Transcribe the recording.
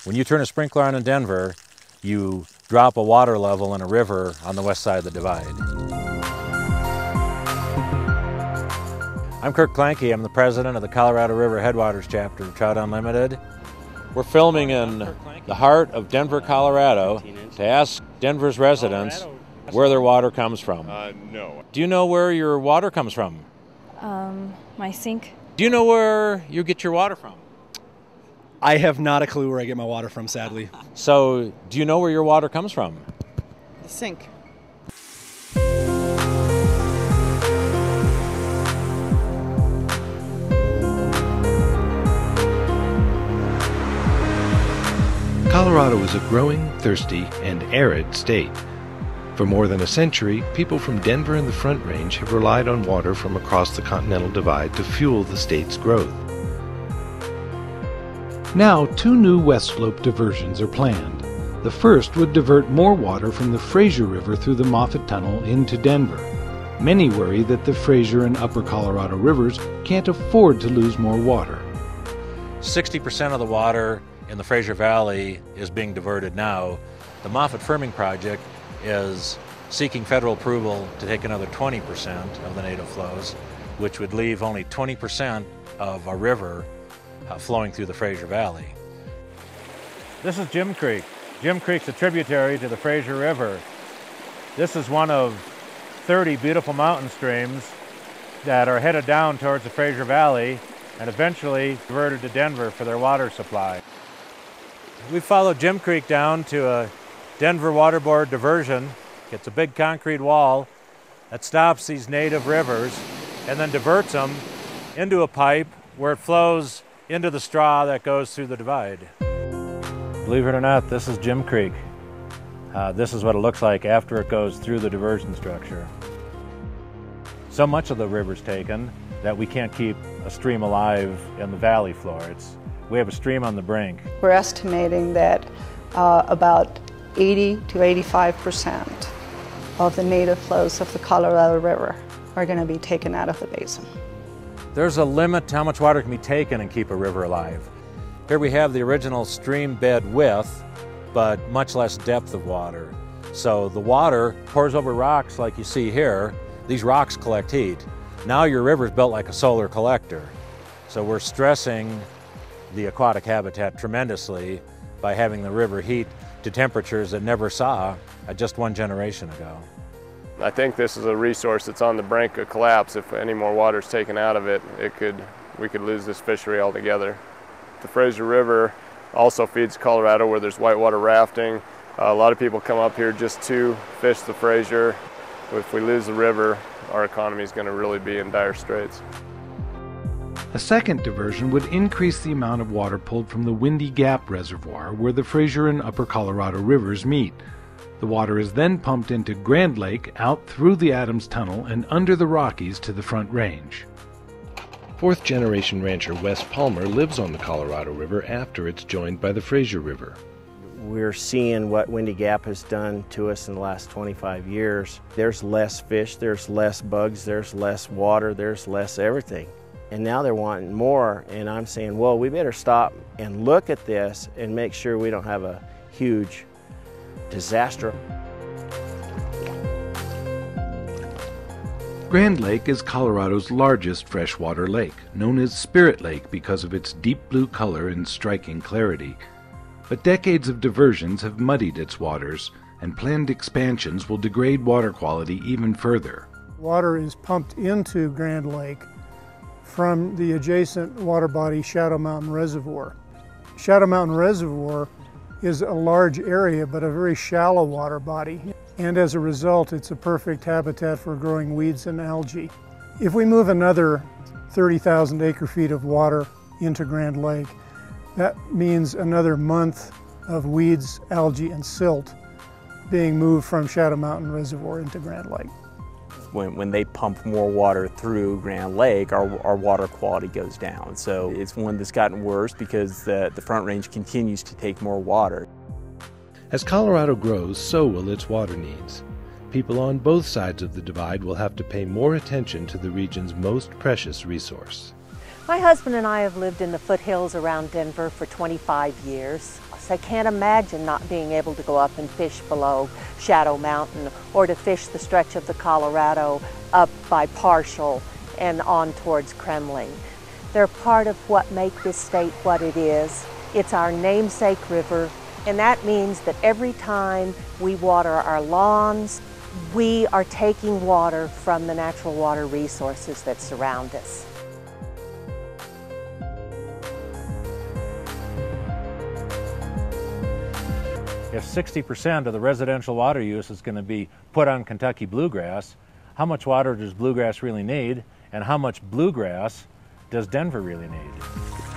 When you turn a sprinkler on in Denver, you drop a water level in a river on the west side of the divide. I'm Kirk Clanky. I'm the president of the Colorado River Headwaters chapter of Trout Unlimited. We're filming in the heart of Denver, Colorado, to ask Denver's residents where their water comes from. No. Do you know where your water comes from? My sink. Do you know where you get your water from? I have not a clue where I get my water from, sadly. So, do you know where your water comes from? The sink. Colorado is a growing, thirsty, and arid state. For more than a century, people from Denver and the Front Range have relied on water from across the Continental Divide to fuel the state's growth. Now, 2 new West Slope diversions are planned. The first would divert more water from the Fraser River through the Moffett Tunnel into Denver. Many worry that the Fraser and Upper Colorado rivers can't afford to lose more water. 60% of the water in the Fraser Valley is being diverted now. The Moffett Firming Project is seeking federal approval to take another 20% of the native flows, which would leave only 20% of a river flowing through the Fraser Valley. This is Jim Creek. Jim Creek's a tributary to the Fraser River. This is one of 30 beautiful mountain streams that are headed down towards the Fraser Valley and eventually diverted to Denver for their water supply. We followed Jim Creek down to a Denver Water Board diversion. It's a big concrete wall that stops these native rivers and then diverts them into a pipe where it flows into the straw that goes through the divide. Believe it or not, this is Jim Creek. This is what it looks like after it goes through the diversion structure. So much of the river's taken that we can't keep a stream alive in the valley floor. We have a stream on the Brink. We're estimating that about 80 to 85% of the native flows of the Colorado River are going to be taken out of the basin. There's a limit to how much water can be taken and keep a river alive. Here we have the original stream bed width, but much less depth of water. So the water pours over rocks like you see here. These rocks collect heat. Now your river's built like a solar collector. So we're stressing the aquatic habitat tremendously by having the river heat to temperatures that never saw just 1 generation ago. I think this is a resource that's on the brink of collapse. If any more water is taken out of it, we could lose this fishery altogether. The Fraser River also feeds Colorado where there's whitewater rafting. A lot of people come up here just to fish the Fraser. If we lose the river, our economy is going to really be in dire straits. A second diversion would increase the amount of water pulled from the Windy Gap Reservoir where the Fraser and Upper Colorado rivers meet. The water is then pumped into Grand Lake, out through the Adams Tunnel, and under the Rockies to the Front Range. Fourth-generation rancher Wes Palmer lives on the Colorado River after it's joined by the Fraser River. We're seeing what Windy Gap has done to us in the last 25 years. There's less fish, there's less bugs, there's less water, there's less everything. And now they're wanting more, and I'm saying, well, we better stop and look at this and make sure we don't have a huge disaster. Grand Lake is Colorado's largest freshwater lake, known as Spirit Lake because of its deep blue color and striking clarity. But decades of diversions have muddied its waters, and planned expansions will degrade water quality even further. Water is pumped into Grand Lake from the adjacent water body Shadow Mountain Reservoir. Shadow Mountain Reservoir is a large area but a very shallow water body, and as a result it's a perfect habitat for growing weeds and algae. If we move another 30,000 acre-feet of water into Grand Lake, that means another month of weeds, algae, and silt being moved from Shadow Mountain Reservoir into Grand Lake. When they pump more water through Grand Lake, our water quality goes down. So it's one that's gotten worse because the Front Range continues to take more water. As Colorado grows, so will its water needs. People on both sides of the divide will have to pay more attention to the region's most precious resource. My husband and I have lived in the foothills around Denver for 25 years. They can't imagine not being able to go up and fish below Shadow Mountain or to fish the stretch of the Colorado up by Partial and on towards Kremling. They're part of what make this state what it is. It's our namesake river, and that means that every time we water our lawns, we are taking water from the natural water resources that surround us. If 60% of the residential water use is going to be put on Kentucky bluegrass, how much water does bluegrass really need, and how much bluegrass does Denver really need?